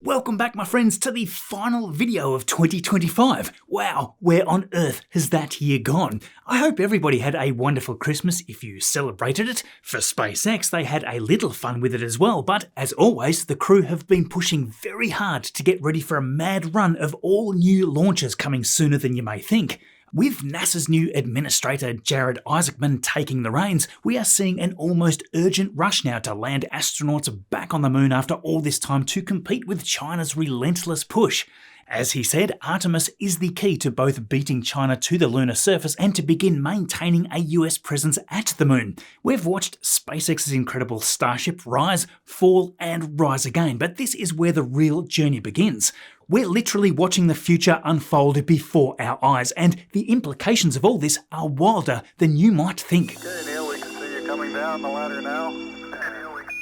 Welcome back, my friends, to the final video of 2025. Wow, where on earth has that year gone? I hope everybody had a wonderful Christmas if you celebrated it. For SpaceX, they had a little fun with it as well, but as always, the crew have been pushing very hard to get ready for a mad run of all new launches coming sooner than you may think. With NASA's new administrator, Jared Isaacman, taking the reins, we are seeing an almost urgent rush now to land astronauts back on the moon after all this time to compete with China's relentless push. As he said, Artemis is the key to both beating China to the lunar surface and to begin maintaining a US presence at the moon. We've watched SpaceX's incredible Starship rise, fall, and rise again, but this is where the real journey begins. We're literally watching the future unfold before our eyes, and the implications of all this are wilder than you might think. Okay, Neil, we can see you coming down the ladder now.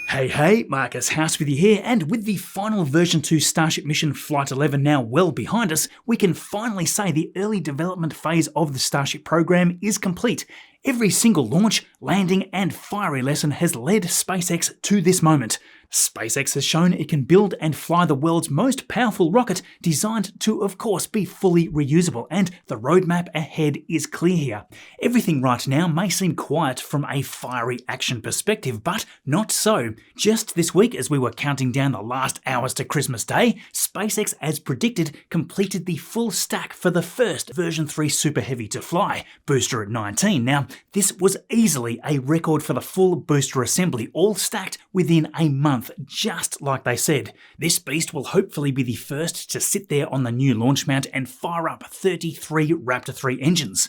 Hey, Marcus House with you here, and with the final version 2 Starship mission Flight 11 now well behind us, we can finally say the early development phase of the Starship program is complete. Every single launch, landing, and fiery lesson has led SpaceX to this moment. SpaceX has shown it can build and fly the world's most powerful rocket, designed to, of course, be fully reusable, and the roadmap ahead is clear here. Everything right now may seem quiet from a fiery action perspective, but not so. Just this week, as we were counting down the last hours to Christmas Day, SpaceX, as predicted, completed the full stack for the first version 3 Super Heavy to fly, booster at 19. Now, this was easily a record for the full booster assembly, all stacked within a month. Just like they said. This beast will hopefully be the first to sit there on the new launch mount and fire up 33 Raptor 3 engines.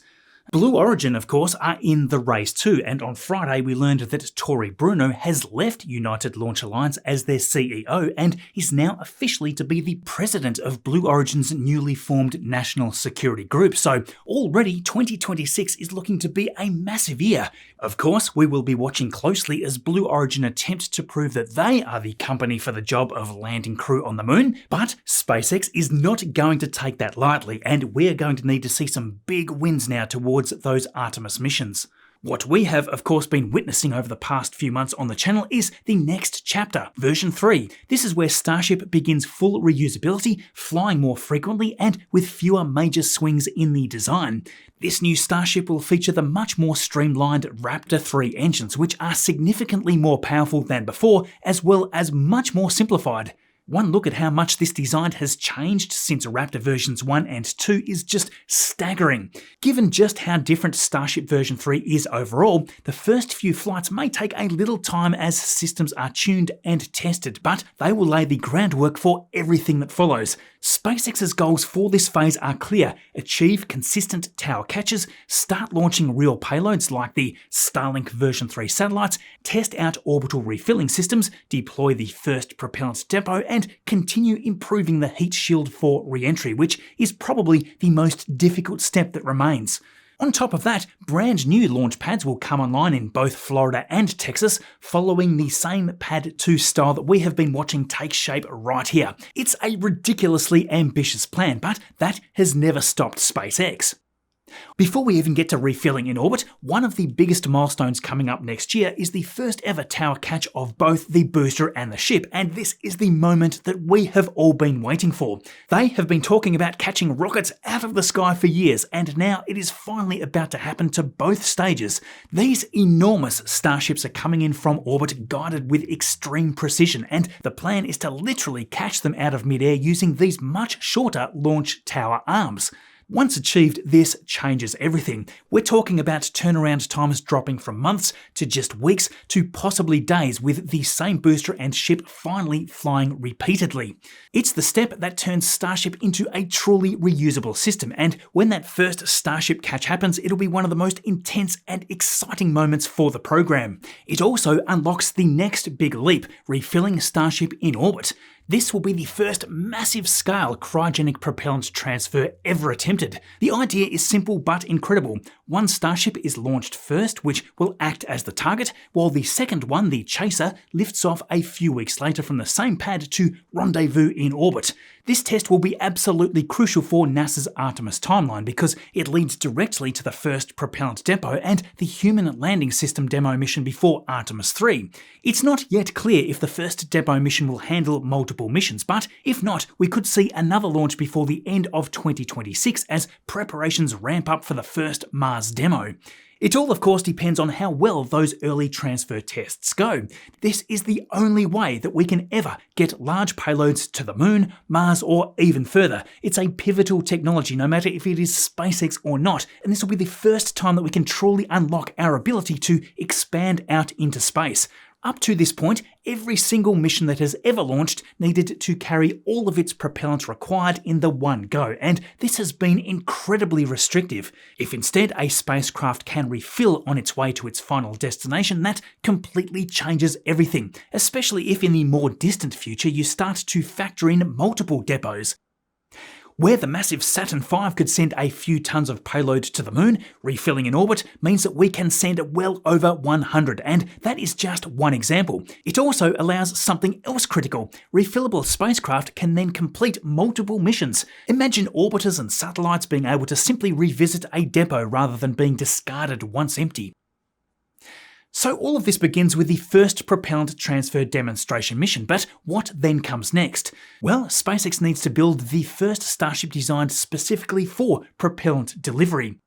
Blue Origin, of course, are in the race too, and on Friday we learned that Tory Bruno has left United Launch Alliance as their CEO and is now officially to be the president of Blue Origin's newly formed National Security Group, so already 2026 is looking to be a massive year. Of course, we will be watching closely as Blue Origin attempt to prove that they are the company for the job of landing crew on the moon, but SpaceX is not going to take that lightly, and we're going to need to see some big wins now towards those Artemis missions. What we have, of course, been witnessing over the past few months on the channel is the next chapter, version 3. This is where Starship begins full reusability, flying more frequently, and with fewer major swings in the design. This new Starship will feature the much more streamlined Raptor 3 engines, which are significantly more powerful than before, as well as much more simplified. One look at how much this design has changed since Raptor versions 1 and 2 is just staggering. Given just how different Starship version 3 is overall, the first few flights may take a little time as systems are tuned and tested, but they will lay the groundwork for everything that follows. SpaceX's goals for this phase are clear: achieve consistent tower catches, start launching real payloads like the Starlink version 3 satellites, test out orbital refilling systems, deploy the first propellant depot, and continue improving the heat shield for re-entry, which is probably the most difficult step that remains. On top of that, brand new launch pads will come online in both Florida and Texas, following the same Pad 2 style that we have been watching take shape right here. It's a ridiculously ambitious plan, but that has never stopped SpaceX. Before we even get to refilling in orbit, one of the biggest milestones coming up next year is the first ever tower catch of both the booster and the ship, and this is the moment that we have all been waiting for. They have been talking about catching rockets out of the sky for years, and now it is finally about to happen to both stages. These enormous Starships are coming in from orbit guided with extreme precision, and the plan is to literally catch them out of midair using these much shorter launch tower arms. Once achieved, this changes everything. We're talking about turnaround times dropping from months to just weeks to possibly days, with the same booster and ship finally flying repeatedly. It's the step that turns Starship into a truly reusable system, and when that first Starship catch happens, it'll be one of the most intense and exciting moments for the program. It also unlocks the next big leap, refilling Starship in orbit. This will be the first massive-scale cryogenic propellant transfer ever attempted. The idea is simple but incredible. One Starship is launched first, which will act as the target, while the second one, the Chaser, lifts off a few weeks later from the same pad to rendezvous in orbit. This test will be absolutely crucial for NASA's Artemis timeline because it leads directly to the first propellant depot and the human landing system demo mission before Artemis 3. It's not yet clear if the first depot mission will handle multiple multiple missions, but if not, we could see another launch before the end of 2026 as preparations ramp up for the first Mars demo. It all, of course, depends on how well those early transfer tests go. This is the only way that we can ever get large payloads to the Moon, Mars, or even further. It's a pivotal technology, no matter if it is SpaceX or not, and this will be the first time that we can truly unlock our ability to expand out into space. Up to this point, every single mission that has ever launched needed to carry all of its propellant required in the one go, and this has been incredibly restrictive. If instead a spacecraft can refill on its way to its final destination, that completely changes everything, especially if in the more distant future you start to factor in multiple depots. Where the massive Saturn V could send a few tons of payload to the Moon, refilling in orbit means that we can send well over 100, and that is just one example. It also allows something else critical. Refillable spacecraft can then complete multiple missions. Imagine orbiters and satellites being able to simply revisit a depot rather than being discarded once empty. So all of this begins with the first propellant transfer demonstration mission, but what then comes next? Well, SpaceX needs to build the first Starship designed specifically for propellant delivery.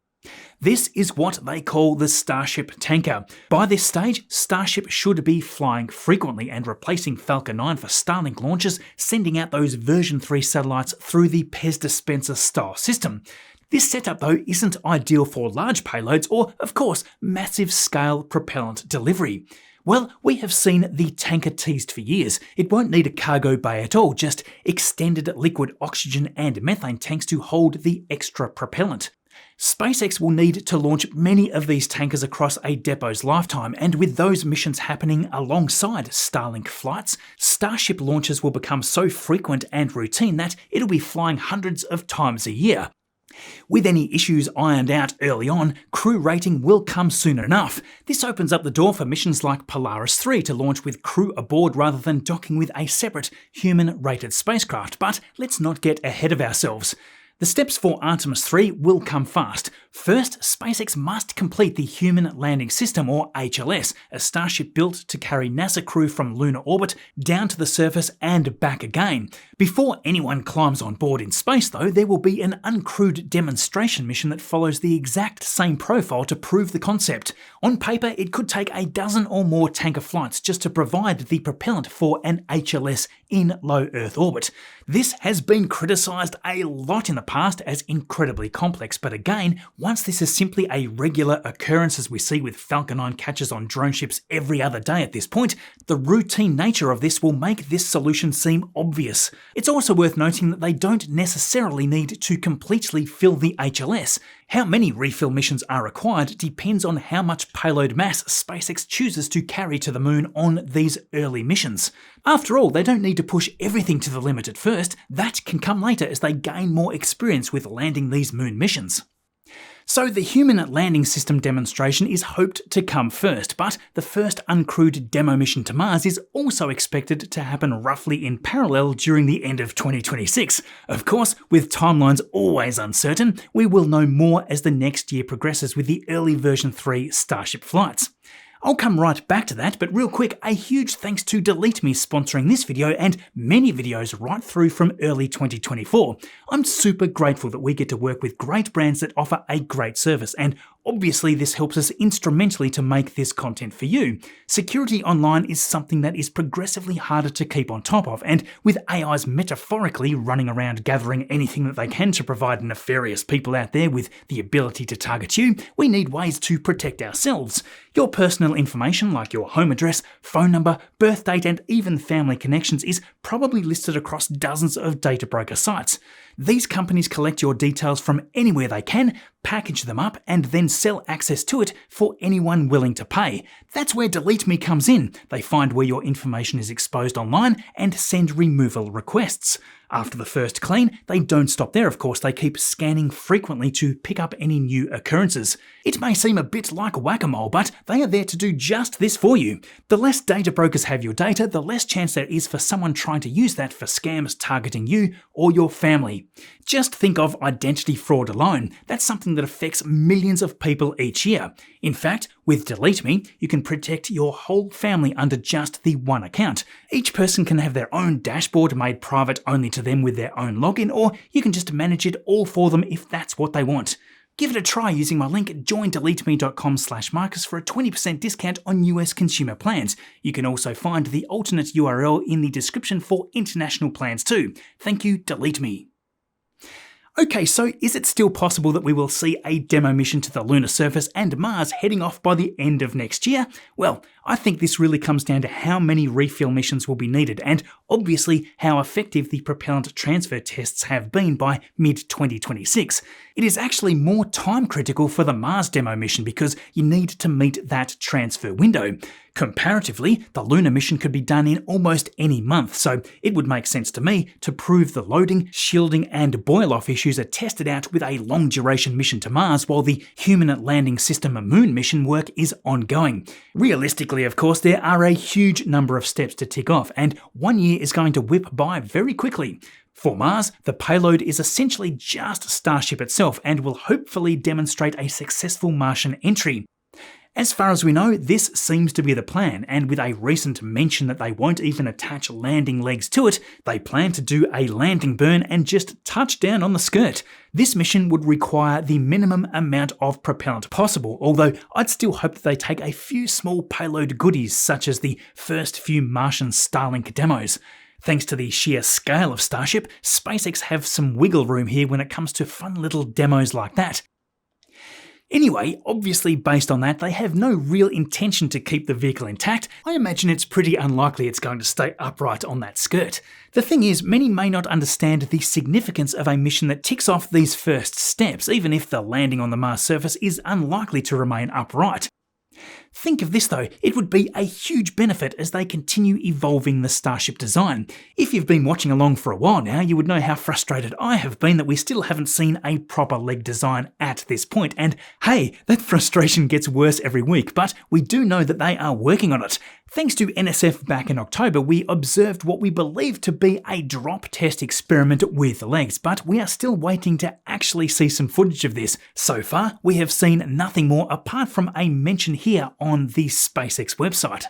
This is what they call the Starship tanker. By this stage, Starship should be flying frequently and replacing Falcon 9 for Starlink launches, sending out those version 3 satellites through the Pez dispenser style system. This setup, though, isn't ideal for large payloads or, of course, massive scale propellant delivery. Well, we have seen the tanker teased for years. It won't need a cargo bay at all, just extended liquid oxygen and methane tanks to hold the extra propellant. SpaceX will need to launch many of these tankers across a depot's lifetime, and with those missions happening alongside Starlink flights, Starship launches will become so frequent and routine that it'll be flying hundreds of times a year. With any issues ironed out early on, crew rating will come soon enough. This opens up the door for missions like Polaris 3 to launch with crew aboard rather than docking with a separate human-rated spacecraft, but let's not get ahead of ourselves. The steps for Artemis 3 will come fast. First, SpaceX must complete the Human Landing System, or HLS, a Starship built to carry NASA crew from lunar orbit down to the surface and back again. Before anyone climbs on board in space, though, there will be an uncrewed demonstration mission that follows the exact same profile to prove the concept. On paper, it could take a dozen or more tanker flights just to provide the propellant for an HLS in low Earth orbit. This has been criticised a lot in the past as incredibly complex, but again, once this is simply a regular occurrence as we see with Falcon 9 catches on drone ships every other day at this point, the routine nature of this will make this solution seem obvious. It's also worth noting that they don't necessarily need to completely fill the HLS. How many refill missions are required depends on how much payload mass SpaceX chooses to carry to the Moon on these early missions. After all, they don't need to push everything to the limit at first. That can come later as they gain more experience with landing these Moon missions. So the Human Landing System demonstration is hoped to come first, but the first uncrewed demo mission to Mars is also expected to happen roughly in parallel during the end of 2026. Of course, with timelines always uncertain, we will know more as the next year progresses with the early version 3 Starship flights. I'll come right back to that, but real quick, a huge thanks to Delete Me sponsoring this video and many videos right through from early 2024. I'm super grateful that we get to work with great brands that offer a great service, and obviously this helps us instrumentally to make this content for you. Security online is something that is progressively harder to keep on top of, and with AIs metaphorically running around gathering anything that they can to provide nefarious people out there with the ability to target you, we need ways to protect ourselves. Your personal information like your home address, phone number, birth date, and even family connections is probably listed across dozens of data broker sites. These companies collect your details from anywhere they can, package them up, and then sell access to it for anyone willing to pay. That's where Delete Me comes in. They find where your information is exposed online and send removal requests. After the first clean, they don't stop there, of course. They keep scanning frequently to pick up any new occurrences. It may seem a bit like whack-a-mole, but they are there to do just this for you. The less data brokers have your data, the less chance there is for someone trying to use that for scams targeting you or your family. Just think of identity fraud alone. That's something that affects millions of people each year. In fact, with Delete Me, you can protect your whole family under just the one account. Each person can have their own dashboard made private only to them with their own login, or you can just manage it all for them if that's what they want. Give it a try using my link joindeleteme.com/Marcus for a 20% discount on US consumer plans. You can also find the alternate URL in the description for international plans too. Thank you, Delete Me. Okay, so is it still possible that we will see a demo mission to the lunar surface and Mars heading off by the end of next year? Well, I think this really comes down to how many refuel missions will be needed and obviously how effective the propellant transfer tests have been by mid-2026. It is actually more time critical for the Mars demo mission because you need to meet that transfer window. Comparatively, the lunar mission could be done in almost any month, so it would make sense to me to prove the loading, shielding and boil-off issues are tested out with a long-duration mission to Mars while the Human Landing System Moon mission work is ongoing. Realistically, of course, there are a huge number of steps to tick off, and 1 year is going to whip by very quickly. For Mars, the payload is essentially just Starship itself and will hopefully demonstrate a successful Martian entry. As far as we know, this seems to be the plan, and with a recent mention that they won't even attach landing legs to it, they plan to do a landing burn and just touch down on the skirt. This mission would require the minimum amount of propellant possible, although I'd still hope that they take a few small payload goodies such as the first few Martian Starlink demos. Thanks to the sheer scale of Starship, SpaceX have some wiggle room here when it comes to fun little demos like that. Anyway, obviously based on that, they have no real intention to keep the vehicle intact. I imagine it's pretty unlikely it's going to stay upright on that skirt. The thing is, many may not understand the significance of a mission that ticks off these first steps, even if the landing on the Mars surface is unlikely to remain upright. Think of this though, it would be a huge benefit as they continue evolving the Starship design. If you've been watching along for a while now, you would know how frustrated I have been that we still haven't seen a proper leg design at this point, and hey, that frustration gets worse every week, but we do know that they are working on it. Thanks to NSF back in October, we observed what we believe to be a drop test experiment with legs, but we are still waiting to actually see some footage of this. So far, we have seen nothing more apart from a mention here on the SpaceX website.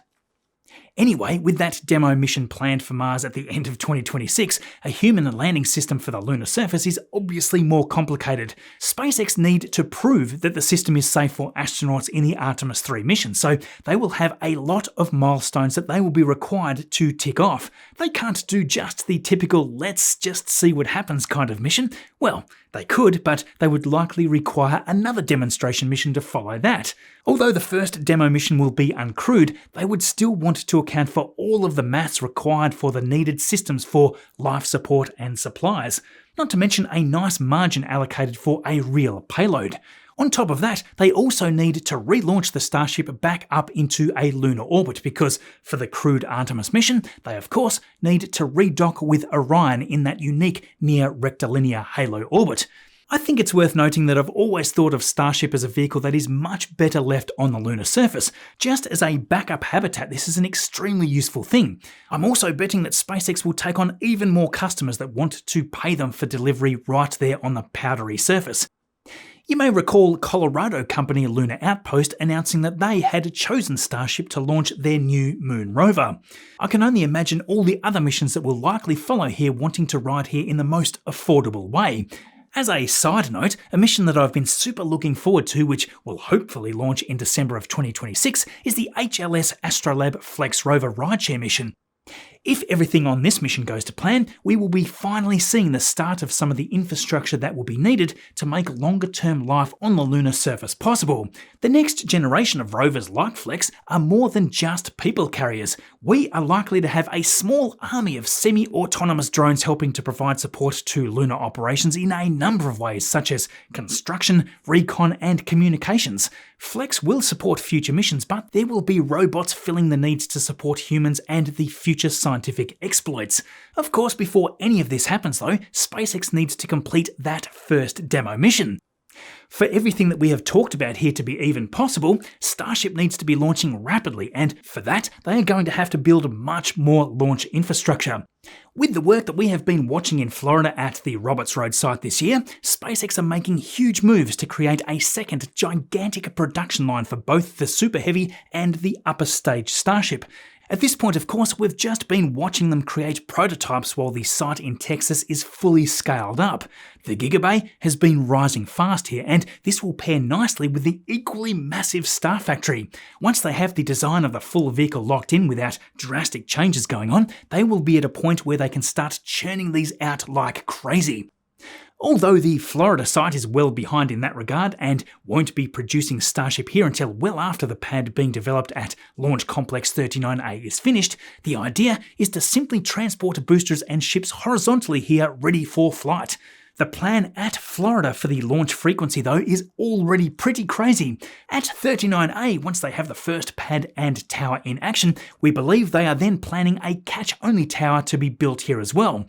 Anyway, with that demo mission planned for Mars at the end of 2026, a human landing system for the lunar surface is obviously more complicated. SpaceX need to prove that the system is safe for astronauts in the Artemis 3 mission, so they will have a lot of milestones that they will be required to tick off. They can't do just the typical let's just see what happens kind of mission. Well, they could, but they would likely require another demonstration mission to follow that. Although the first demo mission will be uncrewed, they would still want to account for all of the mass required for the needed systems for life support and supplies, not to mention a nice margin allocated for a real payload. On top of that, they also need to relaunch the Starship back up into a lunar orbit because for the crewed Artemis mission, they of course need to redock with Orion in that unique near rectilinear halo orbit. I think it's worth noting that I've always thought of Starship as a vehicle that is much better left on the lunar surface. Just as a backup habitat, this is an extremely useful thing. I'm also betting that SpaceX will take on even more customers that want to pay them for delivery right there on the powdery surface. You may recall Colorado company Lunar Outpost announcing that they had chosen Starship to launch their new moon rover. I can only imagine all the other missions that will likely follow here wanting to ride here in the most affordable way. As a side note, a mission that I've been super looking forward to, which will hopefully launch in December of 2026, is the HLS Astrolab Flex Rover rideshare mission. If everything on this mission goes to plan, we will be finally seeing the start of some of the infrastructure that will be needed to make longer-term life on the lunar surface possible. The next generation of rovers like Flex are more than just people carriers. We are likely to have a small army of semi-autonomous drones helping to provide support to lunar operations in a number of ways, such as construction, recon, and communications. Flex will support future missions, but there will be robots filling the needs to support humans and the future scientific exploits. Of course, before any of this happens though, SpaceX needs to complete that first demo mission. For everything that we have talked about here to be even possible, Starship needs to be launching rapidly, and for that, they are going to have to build much more launch infrastructure. With the work that we have been watching in Florida at the Roberts Road site this year, SpaceX are making huge moves to create a second gigantic production line for both the Super Heavy and the upper stage Starship. At this point, of course, we've just been watching them create prototypes while the site in Texas is fully scaled up. The Gigabay has been rising fast here, and this will pair nicely with the equally massive Star Factory. Once they have the design of the full vehicle locked in without drastic changes going on, they will be at a point where they can start churning these out like crazy. Although the Florida site is well behind in that regard and won't be producing Starship here until well after the pad being developed at Launch Complex 39A is finished, the idea is to simply transport boosters and ships horizontally here ready for flight. The plan at Florida for the launch frequency, though, is already pretty crazy. At 39A, once they have the first pad and tower in action, we believe they are then planning a catch-only tower to be built here as well.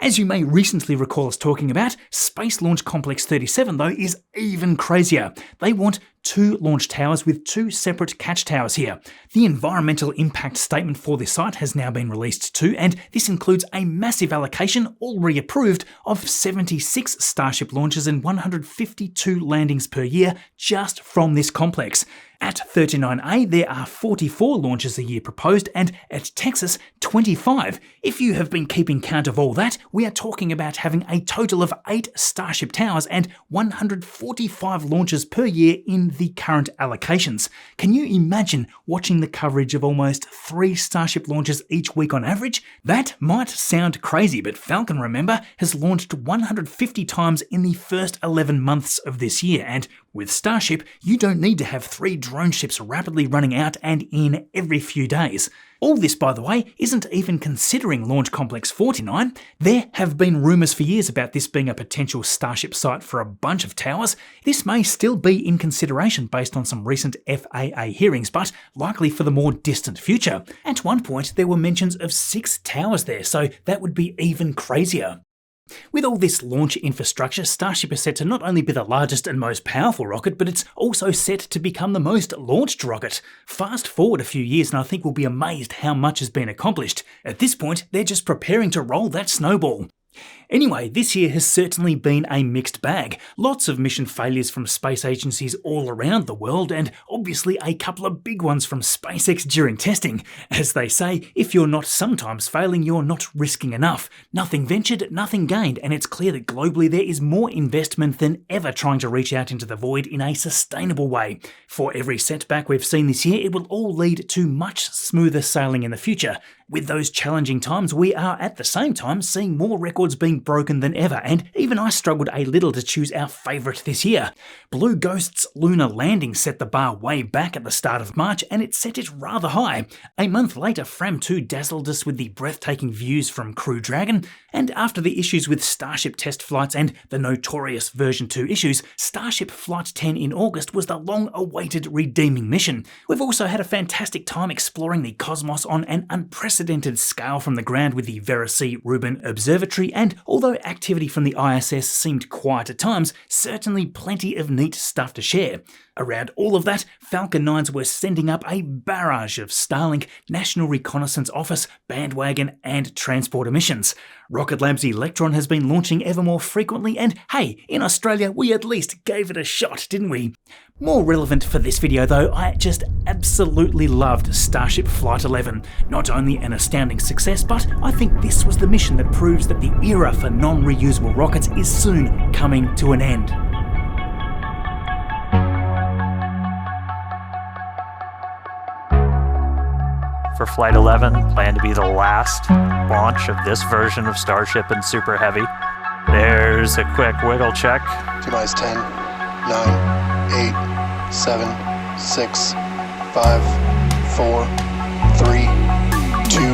As you may recently recall us talking about, Space Launch Complex 37, though, is even crazier. They want 2 launch towers with 2 separate catch towers here. The environmental impact statement for this site has now been released too, and this includes a massive allocation, already approved, of 76 Starship launches and 152 landings per year just from this complex. At 39A, there are 44 launches a year proposed, and at Texas, 25. If you have been keeping count of all that, we are talking about having a total of 8 Starship towers and 145 launches per year in the current allocations. Can you imagine watching the coverage of almost 3 Starship launches each week on average? That might sound crazy, but Falcon, remember, has launched 150 times in the first 11 months of this year, and with Starship, you don't need to have 3 drone ships rapidly running out and in every few days. All this, by the way, isn't even considering Launch Complex 49. There have been rumours for years about this being a potential Starship site for a bunch of towers. This may still be in consideration based on some recent FAA hearings, but likely for the more distant future. At one point, there were mentions of 6 towers there, so that would be even crazier. With all this launch infrastructure, Starship is set to not only be the largest and most powerful rocket, but it's also set to become the most launched rocket. Fast forward a few years and I think we'll be amazed how much has been accomplished. At this point, they're just preparing to roll that snowball. Anyway, this year has certainly been a mixed bag. Lots of mission failures from space agencies all around the world, and obviously a couple of big ones from SpaceX during testing. As they say, if you're not sometimes failing, you're not risking enough. Nothing ventured, nothing gained, and it's clear that globally there is more investment than ever trying to reach out into the void in a sustainable way. For every setback we've seen this year, it will all lead to much smoother sailing in the future. With those challenging times, we are at the same time seeing more records being broken than ever, and even I struggled a little to choose our favourite this year. Blue Ghost's lunar landing set the bar way back at the start of March, and it set it rather high. A month later, Fram 2 dazzled us with the breathtaking views from Crew Dragon, and after the issues with Starship test flights and the notorious version 2 issues, Starship Flight 10 in August was the long-awaited redeeming mission. We've also had a fantastic time exploring the cosmos on an unprecedented scale from the ground with the Vera C. Rubin Observatory, and although activity from the ISS seemed quiet at times, certainly plenty of neat stuff to share. Around all of that, Falcon 9s were sending up a barrage of Starlink, National Reconnaissance Office, Bandwagon and Transporter missions. Rocket Lab's Electron has been launching ever more frequently, and hey, in Australia we at least gave it a shot, didn't we? More relevant for this video though, I just absolutely loved Starship Flight 11. Not only an astounding success, but I think this was the mission that proves that the era for non-reusable rockets is soon coming to an end. For Flight 11, planned to be the last launch of this version of Starship and Super Heavy. There's a quick wiggle check. T-minus 10, 9, 8, 7, 6, 5, 4, 3, 2, 1.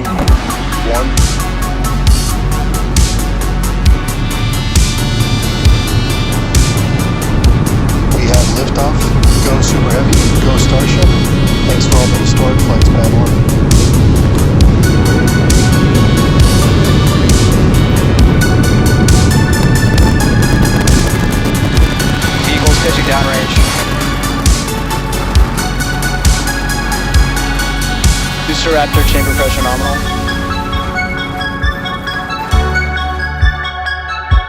We have liftoff. Go Super Heavy. Go Starship. Thanks for all the historic flights, Padawan. Booster Raptor chamber pressure nominal.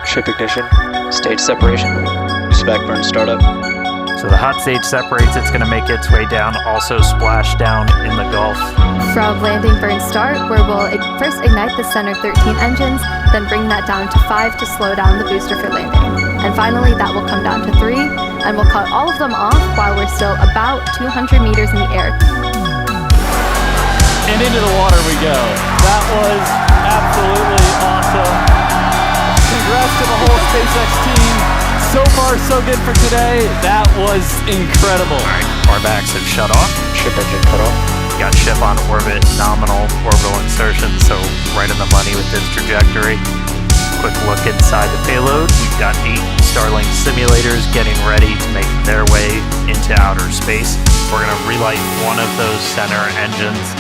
Ship ignition. Stage separation. Spec burn startup. So the hot stage separates, it's going to make its way down, also splash down in the Gulf. From landing burn start, where we'll first ignite the center 13 engines, then bring that down to 5 to slow down the booster for landing. And finally, that will come down to 3, and we'll cut all of them off while we're still about 200 meters in the air. And into the water we go. That was absolutely awesome. Congrats to the whole SpaceX team. So far, so good for today. That was incredible. All right, Arbacks have shut off. Ship engine cut off. Got ship on orbit, nominal orbital insertion, so right in the money with this trajectory. Quick look inside the payload. We've got 8 Starlink simulators getting ready to make their way into outer space. We're going to relight one of those center engines.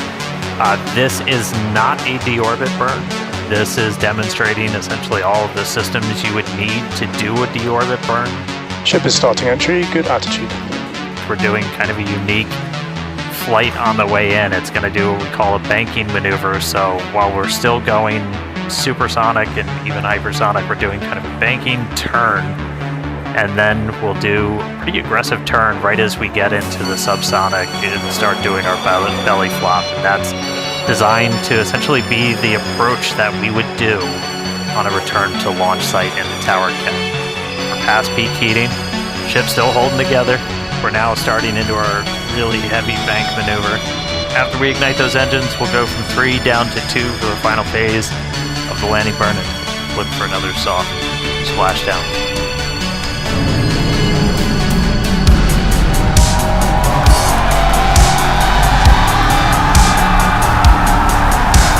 This is not a deorbit burn. This is demonstrating essentially all of the systems you would need to do a deorbit burn. Ship is starting entry, good attitude. We're doing kind of a unique flight on the way in. It's going to do what we call a banking maneuver. So while we're still going supersonic and even hypersonic, we're doing kind of a banking turn. And then we'll do a pretty aggressive turn right as we get into the subsonic and start doing our belly flop. And that's designed to essentially be the approach that we would do on a return to launch site in the tower cap. We're past peak heating, ship's still holding together. We're now starting into our really heavy bank maneuver. After we ignite those engines, we'll go from 3 down to 2 for the final phase of the landing burn and look for another soft splashdown.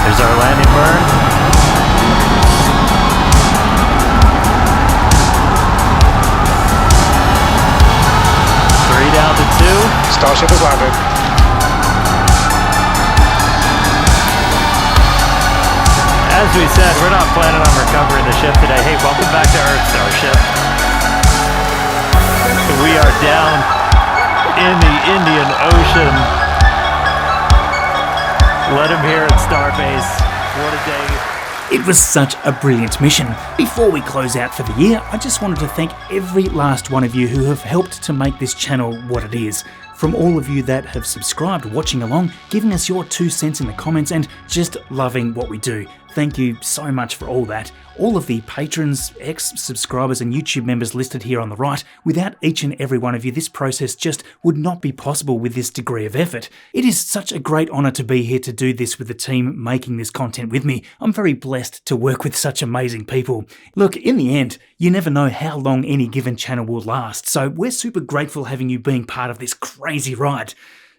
There's our landing burn. Three down to 2. Starship has landed. As we said, we're not planning on recovering the ship today. Hey, welcome back to Earth, Starship. We are down in the Indian Ocean. Let him hear at Starbase. What a day. It was such a brilliant mission. Before we close out for the year, I just wanted to thank every last one of you who have helped to make this channel what it is. From all of you that have subscribed, watching along, giving us your 2 cents in the comments, and just loving what we do. Thank you so much for all that. All of the patrons, ex-subscribers and YouTube members listed here on the right, without each and every one of you, this process just would not be possible with this degree of effort. It is such a great honour to be here to do this with the team making this content with me. I'm very blessed to work with such amazing people. Look, in the end, you never know how long any given channel will last, so we're super grateful having you being part of this crazy ride.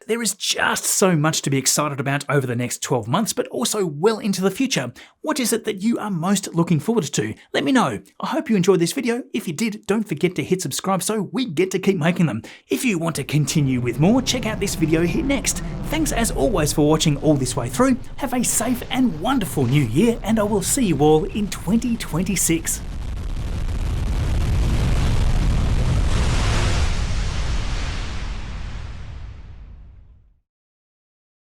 There is just so much to be excited about over the next 12 months, but also well into the future. What is it that you are most looking forward to? Let me know. I hope you enjoyed this video. If you did, don't forget to hit subscribe so we get to keep making them. If you want to continue with more, check out this video here next. Thanks as always for watching all this way through. Have a safe and wonderful new year, and I will see you all in 2026.